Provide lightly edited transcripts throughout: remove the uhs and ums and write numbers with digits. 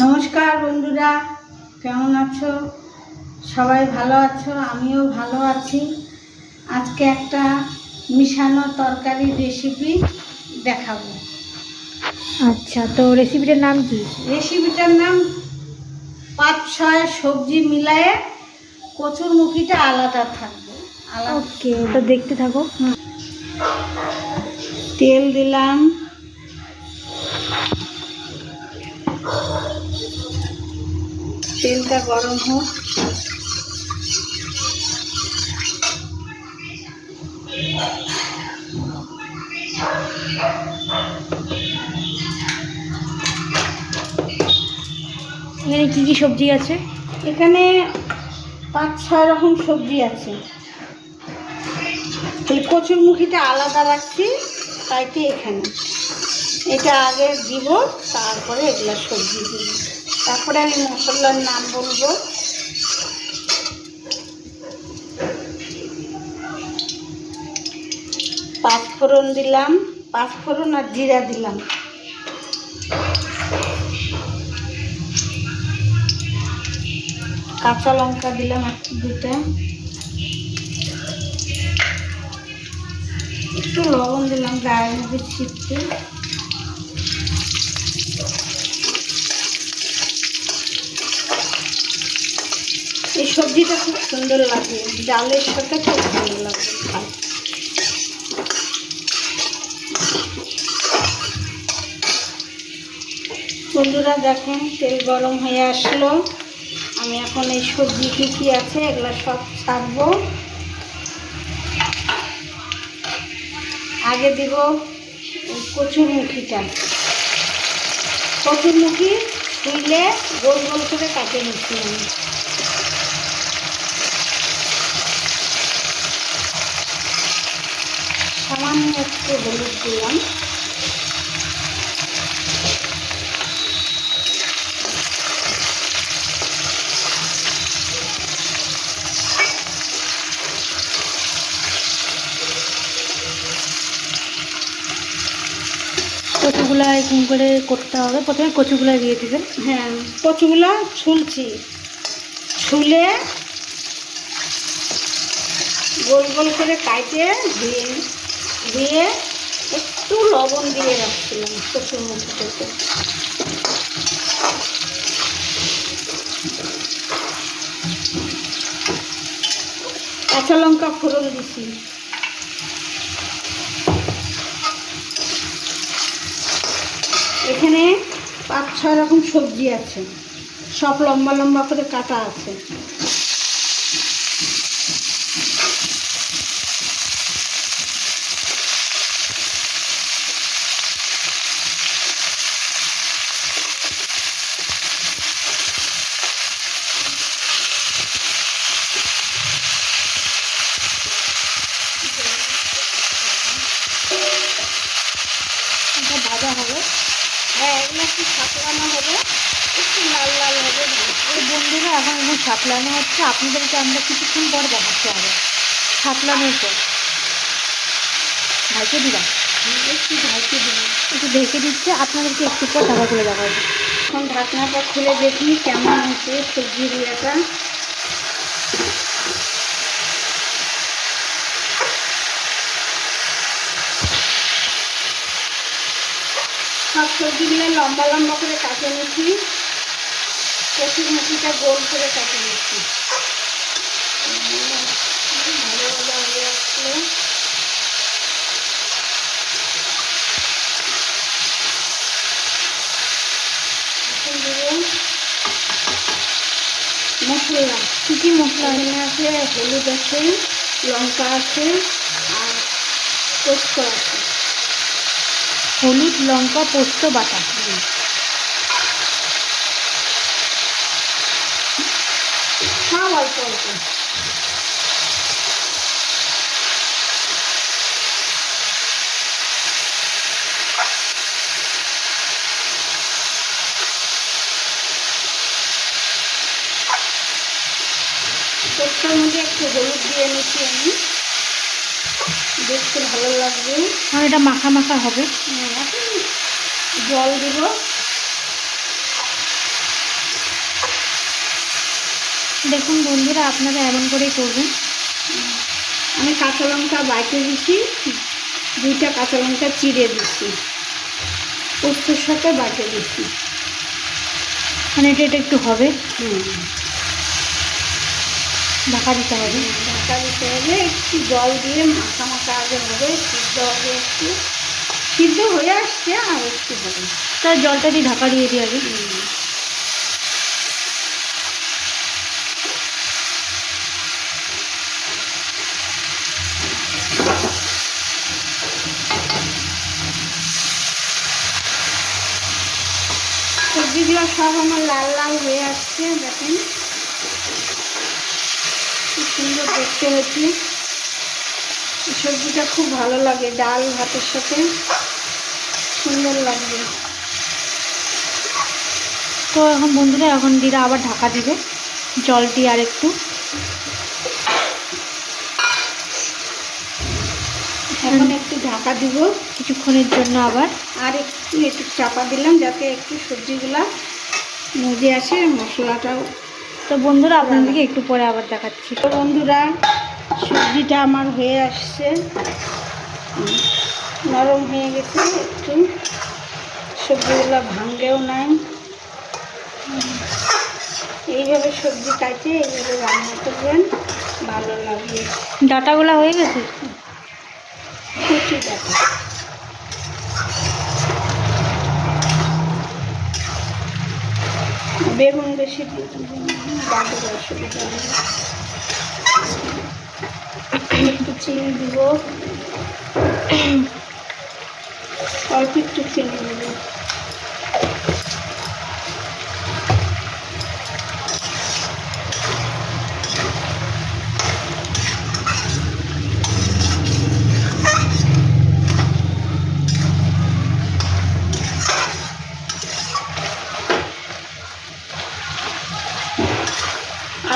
নমস্কার বন্ধুরা, কেমন আছো? সবাই ভালো আছো? আমিও ভালো আছি। আজকে একটা মিশানো তরকারি রেসিপি দেখাবো। আচ্ছা, তো রেসিপিটার নাম কি? রেসিপিটার নাম 5-6 সবজি মিলায়ে কচুরমুখিটা আলাদা থাকবে। ওকে, তো দেখতে থাকো। তেল দিলাম, তেলটা গরম হোক। এখানে কি কি সবজি আছে? এখানে 5-6 রকম সবজি আছে। কচুরমুখিটা আলাদা রাখছি, তাইতে এখানে এটা আগে দিব, তারপরে এগুলা সবজি দিব। তারপরে আমি মশলার নাম বলবো। পাঁচফোড়ন দিলাম, পাঁচফোড়ন আর জিরা দিলাম। কাঁচা লঙ্কা দিলাম দুটা, একটু লবণ দিলাম গায়ের মধ্যে ছিটতে। এই সবজিটা খুব সুন্দর লাগে, ডালের সাথে খুব ভালো লাগে খাই। বন্ধুরা দেখেন, তেল গরম হয়ে আসলো। আমি এখন এই সবজি কী কী আছে এগুলো সব ছাড়বো। আগে দিব কচুরমুখিটা। কচুরমুখি ধুইলে গোল গোল করে কাটে নিচ্ছি আমি। সামান্য একটু হলুদ দিলাম। কচুগুলা এরকম করে করতে হবে। প্রথমে কচুগুলা দিয়ে দিবেন। হ্যাঁ, কচুগুলা ছুলছি, ছুলে গোল গোল করে কাটে দিয়ে দিয়ে একটু লবণ দিয়ে রাখছিলাম কচুরমুখিটাতে। কাঁচা লঙ্কা ফোড়ন দিছি। এখানে 5-6 রকম সবজি আছে, সব লম্বা লম্বা করে কাটা আছে। এটা ভাজা হবে। হ্যাঁ, এগুলো একটু সাঁতলানো হবে, একটু লাল লাল হবে। এই বন্ধুরা, এখন সাতলানো হচ্ছে। আপনাদেরকে আমরা কিছুক্ষণ পর দেখাতে হবে সাতলানোর পর। ভাইকে দিবা, একটু ঢাকি দিলাম। একটু ঢেকে দিচ্ছে। আপনাদেরকে একটু পর ঢাকা করে দেখাবো। এখন ঢাকনাটা খুলে দেখি কেমন হয়েছে সবজির ইয়েটা। সব সবজিগুলো লম্বা লম্বা করে কাটে নিচ্ছি, কচুরমুখিটা গোল করে কাটে নিচ্ছি। ভালো ভালো হয়ে আসলো। এখন দেবো মশলা। কী কী মশলা? এখানে আছে হলুদ আছে, লঙ্কা আছে, আর পোস্ত আছে। হলুদ, লঙ্কা, পোস্ত বাটা। সব অল্প অল্প। পোস্তর মধ্যে একটু হলুদ দিয়ে নিচ্ছি আমি, দেখতে ভালো লাগবে। আর এটা মাখা মাখা হবে। এখন জল দিব। দেখুন বন্ধুরা, আপনারা এমন করেই করবেন। আমি কাঁচা লঙ্কা বাইটে দিচ্ছি, 2টা কাঁচা লঙ্কা চিড়ে দিচ্ছি, পোস্তর সাথে বাইটে দিচ্ছি। মানে এটা একটু হবে, হুম, ঢাকা দিতে হবে। ঢাকা দিতে হবে, একটু জল দিয়ে মাখা মাখা আগে হবে, সিদ্ধ হবে, একটু সিদ্ধ হয়ে আসছে আর একটু হবে। তার জলটা দিয়ে ঢাকা দিয়ে দিয়ে আগে। সবজিগুলো সব আমার লাল লাল হয়ে আসছে, দেখেন খুব সুন্দর দেখতে হচ্ছে। এই সবজিটা খুব ভালো লাগে, ডাল ভাতের সাথে সুন্দর লাগবে। তো এখন বন্ধুরা, এখন দিদা আবার ঢাকা দিবে জল দিয়ে আর একটু। এখন একটু ঢাকা দিব কিছুক্ষণের জন্য আবার। আর একটু চাপা দিলাম যাতে একটু সবজিগুলা মজে আসে, মশলাটাও। তো বন্ধুরা, আপনাদেরকে একটু পরে আবার দেখাচ্ছি। তো বন্ধুরা, সবজিটা আমার হয়ে আসছে, নরম হয়ে গেছে একটু, সবজিগুলো ভাঙেও নাই। এইভাবে সবজি কাটে এইভাবে রান্না করবেন, ভালো লাগবে। ডাটাগুলো হয়ে গেছে, কুচি ডাটা। বেগুন বেশি দিয়ে দিবেন, বাড়ির অসুবিধা নেই। একটু চিনি দিব, অল্প একটু চিনি দিব।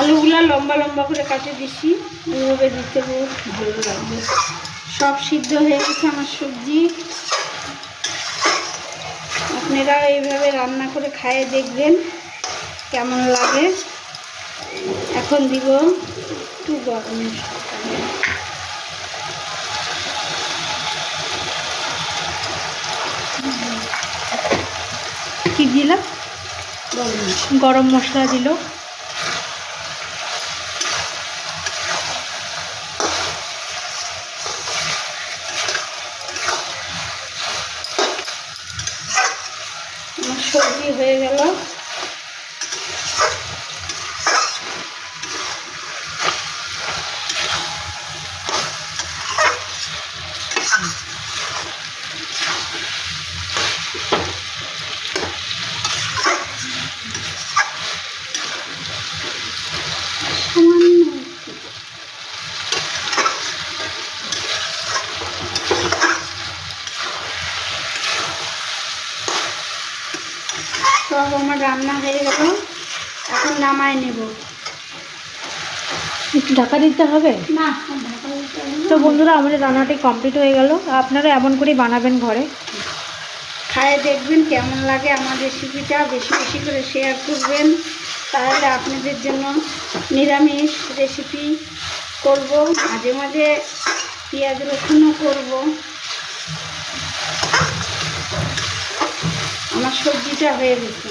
আলুগুলা লম্বা লম্বা করে কাটে দিছি, ওইভাবে দিতে বহুত ভালো লাগবে। সব সিদ্ধ হয়ে গেছে আমার সবজি। আপনারা এইভাবে রান্না করে খাইয়ে দেখবেন কেমন লাগে। এখন দিব একটু গরম মশলা। কি দিলাম? গরম মশলা দিল। আমার সবজি হয়ে গেল। সব আমার রান্না হয়ে গেল, এখন নামায় নেব। একটু ঢাকা দিতে হবে না, ঢাকা দিতে হবে না। তো বন্ধুরা, আমাদের রান্নাটি কমপ্লিট হয়ে গেল। আপনারা এমন করেই বানাবেন ঘরে, খায়ে দেখবেন কেমন লাগে। আমার রেসিপিটা বেশি বেশি করে শেয়ার করবেন, তাহলে আপনাদের জন্য নিরামিষ রেসিপি করব, মাঝে মাঝে পেঁয়াজ রসুনও করব। আমার সবজিটা হয়ে গেছে।